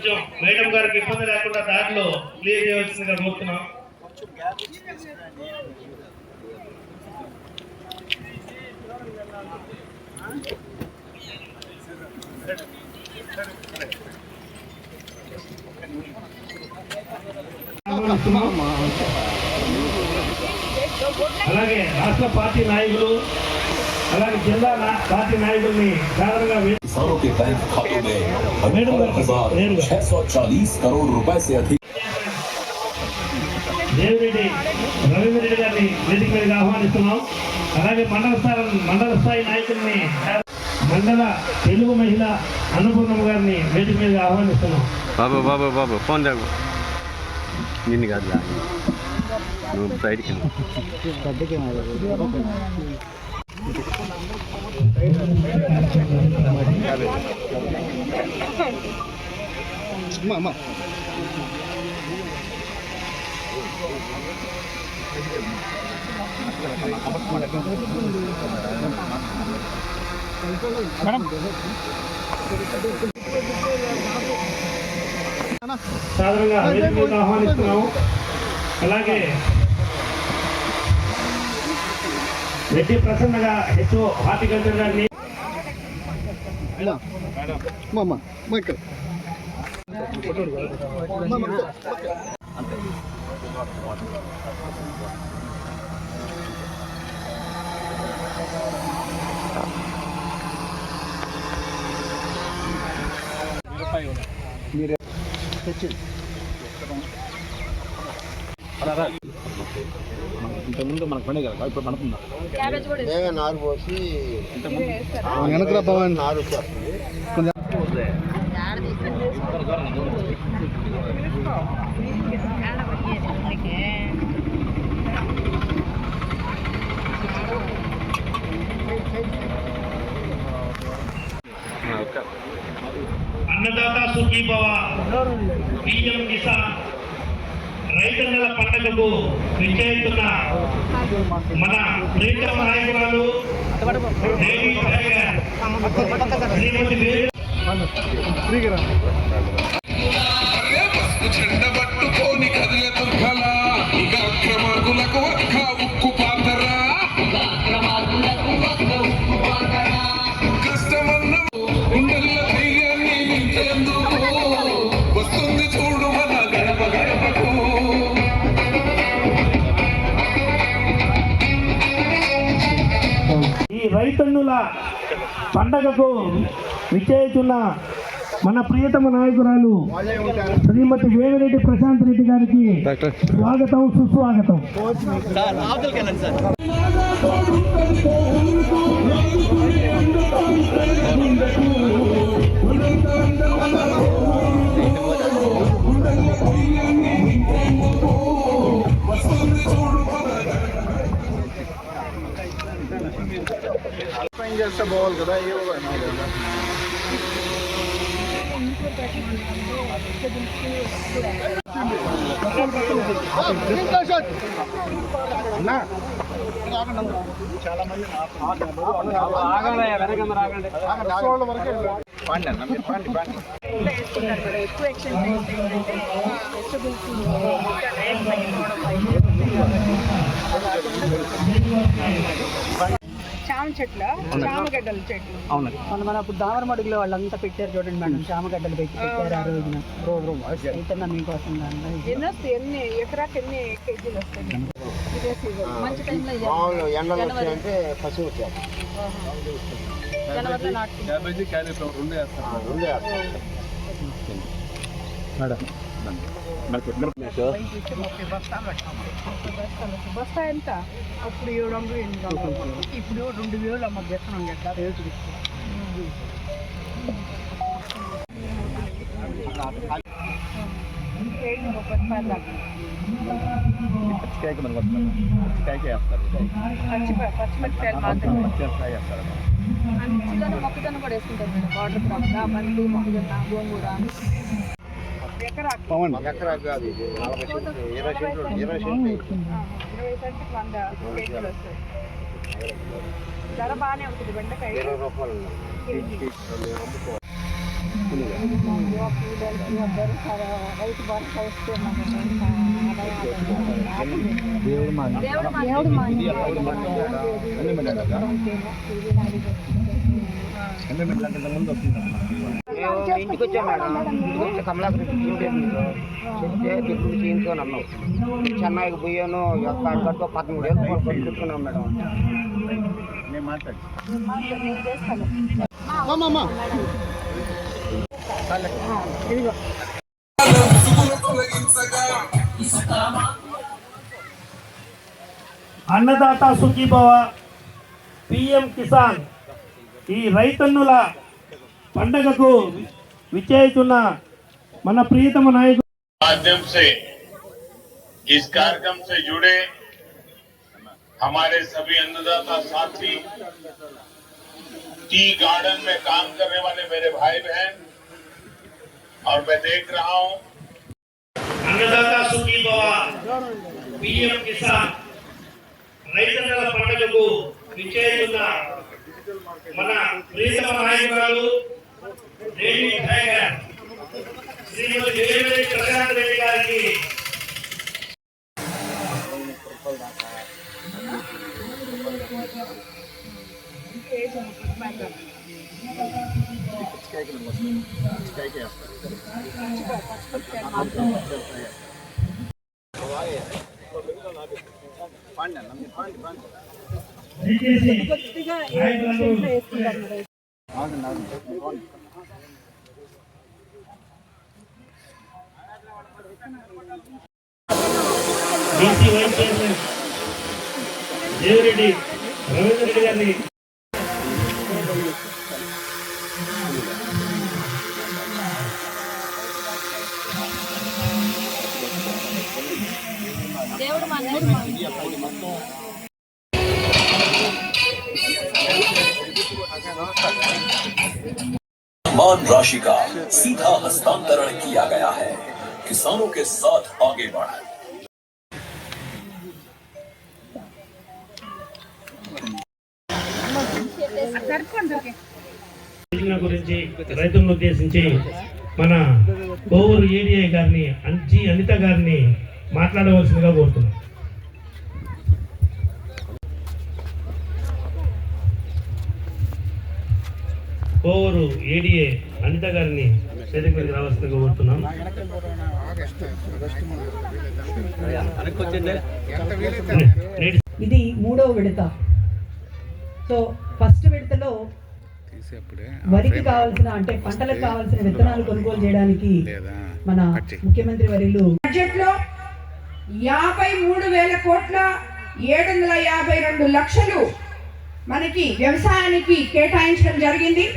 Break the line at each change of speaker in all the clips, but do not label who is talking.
కొంచెం మేడం గారికి ఇబ్బంది లేకుండా దారిలో క్లియర్ చేయవలసిందిగా కోరుతున్నాం. అలాగే రాష్ట్ర పార్టీ నాయకులు అలాగే జిల్లా పార్టీ నాయకుల్ని సాధారణంగా
किसानों के बैंक खातों में 18,640 करोड़ रुपए से अधिक
దేవిరెడ్డి రవీంద్రెడ్డి గారిని వేదిక మీదకి ఆహ్వానిస్తున్నాం. అలాగే మండల స్థాయి నాయకుల్ని మండల తెలుగు మహిళ అన్నపూర్ణమ్మ గారిని వేదిక మీదకి ఆహ్వానిస్తున్నాం.
బాబు బాబు బాబు ఫోన్ జాగు నిన్ను కాదు నువ్వు సైడ్కి
సాధారణంగా వేదికగా ఆహ్వానిస్తున్నాము. అలాగే రెడ్డి ప్రసన్నగా హెచ్ఓ హార్టికల్చర్ గారిని
ఇంతకుముందు మనకు పండే కదా ఇప్పుడు పడుతుందా
నారు పోసి వెనకరా పవన్ నారు వచ్చేస్తుంది.
అన్నదాత సుఖీభవ పిఎం కిసాన్ రైతన్నల పండుగకు విచ్చేస్తున్న మన ప్రీతమ నాయకురాలు
చెండబట్టుకోని కదిలే దుర్గల ఇక అక్రమార్గులకు ఒక్క ఉక్కు పాతరా కష్టమన్న గుండెల ధైర్యాన్ని నింపేందుకు వస్తుంది చూడు మన గడప గడపకు.
ఈ రైతన్నుల పండగకు విచ్చేస్తున్న మన ప్రియతమ నాయకురాలు శ్రీమతి వేమిరెడ్డి ప్రశాంత్ రెడ్డి గారికి స్వాగతం సుస్వాగతం.
చేస్తే బావాలి కదా. చాలా మంది
చామ చెట్ల చామగడ్డల చెట్లు మన అప్పుడు దామరమడుగులో వాళ్ళంతా పెట్టారు చూడండి మేడం. చామగడ్డలు పెట్టారు ఆ రోజున అయితే మీకోసం ఎన్ని ఎకరాకి ఎన్ని కేజీలు వస్తాయి? మంచి టైంలో
ఎండలు వచ్చాయంటే పశువు వచ్చారు
జనవరిలో నాటుకుంటారు. బస్తా ఎంత అప్పుడు 700 ఇప్పుడు 2000 అమ్మ చేస్తున్నాం కదా రేటు. పచ్చిమిరపకాయలు మాత్రమే మొక్కజొన్న కూడా వేసుకుంటారు మేడం. వాటర్ క్రాప్ బంతి మొక్కజొన్న గోంగూర
పవన్ ఎకరాకు కాదు 20 సెంట్లు
20 సెంట్కి 100 కేజీలు వస్తాయి. ధర బాగానే ఉంటుంది. బెండకాయ
20 రూపాయలు
కేజీ. రైతు భరోసా ఇస్తే
మేము ఇంటికి వచ్చాం మేడం. ఇంటికి వచ్చి కమలాకర్ చెప్తే ఇప్పుడు చేయించుకొని అన్నాం. చెన్నైకి పోయాను కట్టుకో 13 ఏళ్ళు కొట్టుకున్నాం మేడం. నేను మాట్లాడి
అన్నదాత సుఖీభవ, పిఎం కిసాన్ ఈ రైతన్నుల పండగకు విచ్చేస్తున్న మన ప్రియతమ నాయకుడు
माध्यम से इस कार्यक्रम से जुड़े हमारे सभी अन्नदाता साथी, टी गार्डन में काम करने वाले मेरे भाई बहन, और मैं देख रहा हूं
అన్నదాత సుఖీభవ, పిఎం కిసాన్ రైతన్నుల పండగకు విచ్చేస్తున్న మన ప్రియతమ నాయకురాలు లేడీ టైగర్ శ్రీమతి దేవిరెడ్డి ప్రశాంత్ రెడ్డి గారికి
కొద్దిగా వేసుకుంటారు.
BC vice chairman Devireddy Ravindra Reddy గారిని
मान राशि का सीधा हस्तांतरण किया गया है। किसानों के साथ आगे बढ़ा।
యోజన గురించి రైతులను ఉద్దేశించి మన కోవూరు ఏడీఐ గారిని అనిత గారిని మాట్లాడవలసిందిగా కోరుతున్నాం. కోవూరు ఏడీఏ అనిత గారిని వేదిక మీదకి రావాల్సిందిగా కోరుతున్నాం.
ఇది 3వ విడత. సో ఫస్ట్ విడతలో వరికి కావాల్సిన అంటే పంటలకు కావాల్సిన విత్తనాలు కొనుగోలు చేయడానికి మన ముఖ్యమంత్రి వర్యులు
బడ్జెట్ లో 53,752 లక్షలు మనకి వ్యవసాయానికి కేటాయించడం జరిగింది.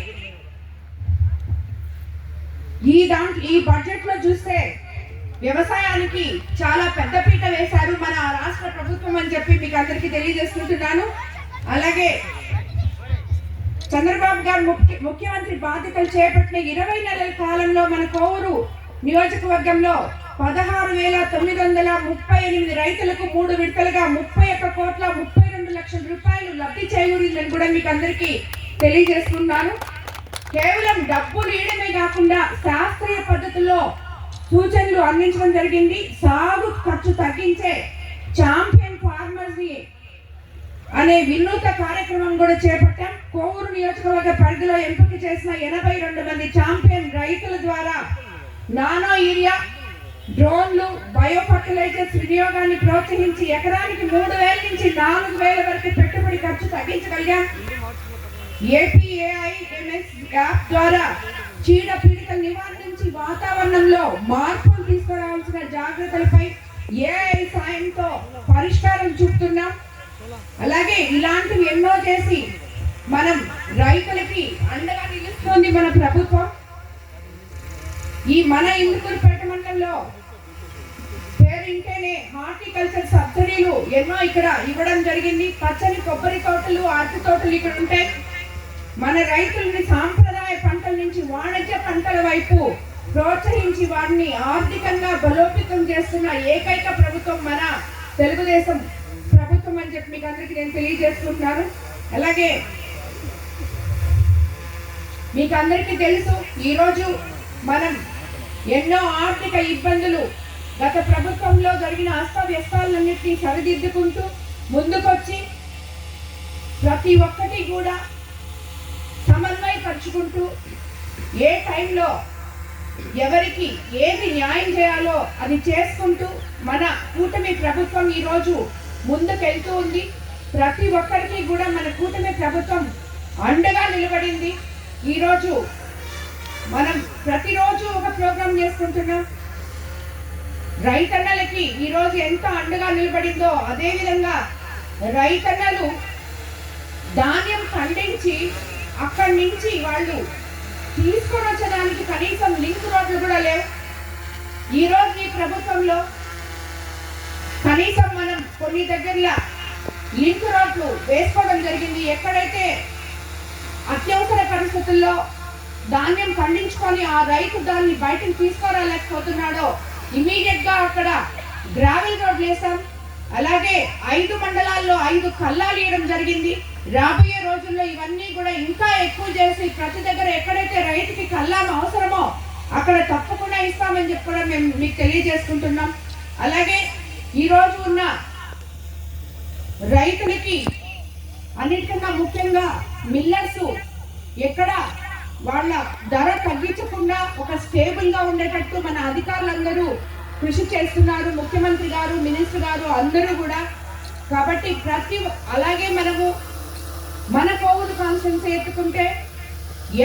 ఈ బడ్జెట్ లో చూస్తే వ్యవసాయానికి చాలా పెద్దపీట వేశారు మన రాష్ట్ర ప్రభుత్వం అని చెప్పి మీకు అందరికీ తెలియజేసుకుంటున్నాను. అలాగే చంద్రబాబు గారు ముఖ్యమంత్రి బాధ్యతలు చేపట్టిన 20 నెలల కాలంలో మన కోవూరు నియోజకవర్గంలో 16,938 రైతులకు 3 విడతలుగా 31,32 లక్షల రూపాయలు లబ్ధి చేకూరిందని కూడా మీకు అందరికీ తెలియజేస్తున్నాను. కేవలం డబ్బులు ఇవ్వడమే కాకుండా శాస్త్రీయ పద్ధతిలో సూచనలు అందించడం జరిగింది. సాగు ఖర్చు తగ్గించే ఛాంపియన్ ఫార్మర్స్ అనే వినూత్న కార్యక్రమం కూడా చేపట్టాం. కోవూరు నియోజకవర్గ పరిధిలో ఎంపిక చేసిన 82 మంది ఛాంపియన్ రైతుల ద్వారా నానో యూరియా, డ్రోన్లు, బయో ఫర్టిలైజర్స్ వినియోగాన్ని ప్రోత్సహించి ఎకరానికి 3,000 నుంచి 4,000 వరకు పెట్టుబడి ఖర్చు తగ్గించగలిగాం. APAIMS యాప్ ద్వారా చీడ పీడికల నివారించి వాతావరణంలో మార్పులు తీసుకురావాల్సిన జాగ్రత్తలపై AI సాయంతో పరిష్కారం చూపుతున్నాం. అలాగే ఇలాంటివి ఎన్నో చేసి మనం రైతులకి అండగా నిలుస్తుంది మన ప్రభుత్వం. ఈ మన ఇందుకూరుపేట మండలంలో పేరింటేనే హార్టికల్చర్ సబ్సిడీలు ఎన్నో ఇక్కడ ఇవ్వడం జరిగింది. పచ్చని కొబ్బరి తోటలు, అరటి తోటలు ఇక్కడ ఉంటాయి. మన రైతులని సాంప్రదాయ పంటల నుంచి వాణిజ్య పంటల వైపు ప్రోత్సహించి వారిని ఆర్థికంగా బలోపేతం చేస్తున్న ఏకైక ప్రభుత్వం మన తెలుగుదేశం ప్రభుత్వం అని చెప్పి మీకు అందరికీ నేను తెలియజేసుకుంటున్నాను. అలాగే మీకు అందరికీ తెలుసు, ఈరోజు మనం ఎన్నో ఆర్థిక ఇబ్బందులు గత ప్రభుత్వంలో జరిగిన అస్తవ్యస్తాలన్నింటినీ సరిదిద్దుకుంటూ ముందుకొచ్చి ప్రతి ఒక్కటి కూడా సమన్వయపరుచుకుంటూ ఏ టైంలో ఎవరికి ఏది న్యాయం చేయాలో అది చేసుకుంటూ మన కూటమి ప్రభుత్వం ఈరోజు ముందుకెళ్తూ ఉంది. ప్రతి ఒక్కరికి కూడా మన కూటమి ప్రభుత్వం అండగా నిలబడింది. ఈరోజు మనం ప్రతిరోజు ఒక ప్రోగ్రాం చేసుకుంటున్నాం. రైతన్నలకి ఈరోజు ఎంత అండగా నిలబడిందో అదేవిధంగా రైతన్నలు ధాన్యం పండించి అక్కడి నుంచి వాళ్ళు తీసుకొని వచ్చడానికి కనీసం లింక్ రోడ్లు కూడా లేవు. ఈరోజు ఈ ప్రభుత్వంలో కనీసం మనం కొన్ని దగ్గరలో లింక్ రోడ్లు వేసుకోవడం జరిగింది. ఎక్కడైతే అత్యవసర పరిస్థితుల్లో ధాన్యం పండించుకొని ఆ రైతు దాన్ని బయటకు తీసుకురాలేకపోతున్నాడో ఇమీడియట్ గా అక్కడ గ్రావెల్ రోడ్లు వేసాం. అలాగే 5 మండలాల్లో 5 కల్లాలు వేయడం జరిగింది. రాబోయే రోజుల్లో ఇవన్నీ కూడా ఇంకా ఎక్కువ చేసి ప్రతి దగ్గర ఎక్కడైతే రైతుకి కల్లాం అవసరమో అక్కడ తప్పకుండా ఇస్తామని చెప్పి కూడా మేము మీకు తెలియజేసుకుంటున్నాం. అలాగే ఈరోజు ఉన్న రైతులకి అన్నిటికన్నా ముఖ్యంగా మిల్లర్స్ ఎక్కడ వాళ్ళ ధర తగ్గించకుండా ఒక స్టేబుల్ గా ఉండేటట్టు మన అధికారులందరూ కృషి చేస్తున్నారు. ముఖ్యమంత్రి గారు, మినిస్టర్ గారు అందరూ కూడా. కాబట్టి అలాగే మనము మన కోవూరు కాన్స్టిట్యున్సీ ఎత్తుకుంటే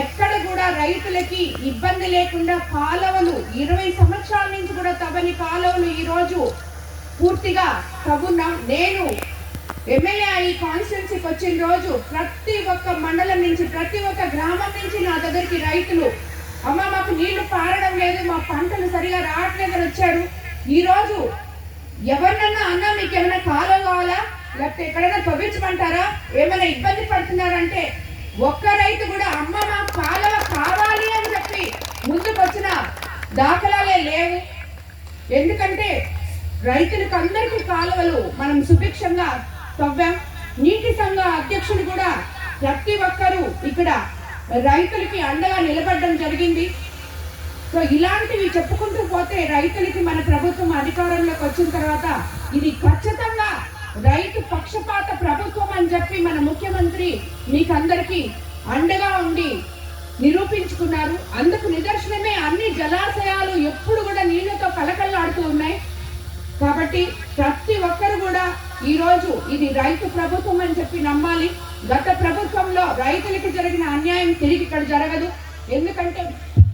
ఎక్కడ కూడా రైతులకి ఇబ్బంది లేకుండా కాలువలు 20 సంవత్సరాల నుంచి కూడా తవ్వని కాలువలు ఈరోజు పూర్తిగా తవ్వున్నాం. నేను ఎమ్మెల్యే ఈ కాన్స్టిట్యున్సీకి వచ్చిన రోజు ప్రతి ఒక్క మండలం నుంచి ప్రతి ఒక్క గ్రామం నుంచి నా దగ్గరికి రైతులు అమ్మ మాకు నీళ్లు పారడం లేదు, మా పంటలు సరిగా రావట్లేదని వచ్చారు. ఈరోజు ఎవరినన్నా అన్నా మీకు ఏమైనా కాలువ కావాలా లేకపోతే ఎక్కడైనా తవ్వించమంటారా, ఏమైనా ఇబ్బంది పడుతున్నారంటే ఒక్క రైతు కూడా అమ్మ మాకు కాలువ కావాలి అని చెప్పి ముందుకు వచ్చిన దాఖలాలే లేవు. ఎందుకంటే రైతులకు అందరికీ కాలువలు మనం సుభిక్షంగా తవ్వాం. నీటి సంఘ అధ్యక్షుడు కూడా ప్రతి ఒక్కరూ ఇక్కడ రైతులకి అండగా నిలబడడం జరిగింది. సో ఇలాంటివి చెప్పుకుంటూ పోతే రైతులకి మన ప్రభుత్వం అధికారంలోకి వచ్చిన తర్వాత ఇది ఖచ్చితంగా రైతు పక్షపాత ప్రభుత్వం అని చెప్పి మన ముఖ్యమంత్రి మీకు అందరికీ అండగా ఉండి నిరూపించుకున్నారు. అందుకు నిదర్శనమే అన్ని జలాశయాలు ఎప్పుడు కూడా నీళ్లతో కలకల్లాడుతూ ఉన్నాయి. కాబట్టి ప్రతి ఒక్కరు కూడా ఈరోజు ఇది రైతు ప్రభుత్వం అని చెప్పి నమ్మాలి. గత ప్రభుత్వంలో రైతులకు జరిగిన అన్యాయం తిరిగి ఇక్కడ జరగదు. ఎందుకంటే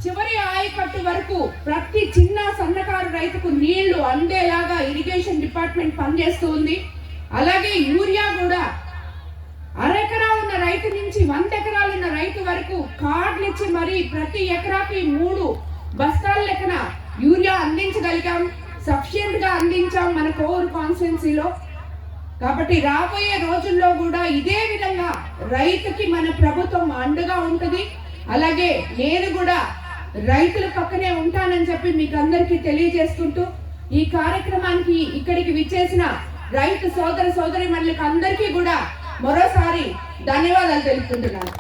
చివరి ఆయకట్టు వరకు ప్రతి చిన్న సన్నకారు రైతుకు నీళ్లు అందేలాగా ఇరిగేషన్ డిపార్ట్మెంట్ పనిచేస్తూ ఉంది. అలాగే యూరియా కూడా అరెకరా ఉన్న రైతు నుంచి 100 ఎకరాలు ఉన్న రైతు వరకు కార్డులు ఇచ్చి మరి ప్రతి ఎకరాకి 3 బస్తాల లెక్కన యూరియా అందించగలిగాం. సఫిషియెంట్ గా అందించాం మన కోవూరు కాన్స్టిట్యున్సీలో. కాబట్టి రాబోయే రోజుల్లో కూడా ఇదే విధంగా రైతుకి మన ప్రభుత్వం అండగా ఉంటుంది. అలాగే నేను కూడా రైతుల పక్కనే ఉంటానని చెప్పి మీకు అందరికీ తెలియజేసుకుంటూ ఈ కార్యక్రమానికి ఇక్కడికి విచ్చేసిన రైతు సోదర సోదరిమణులకు అందరికీ కూడా మరోసారి ధన్యవాదాలు తెలుపుకుంటున్నాను.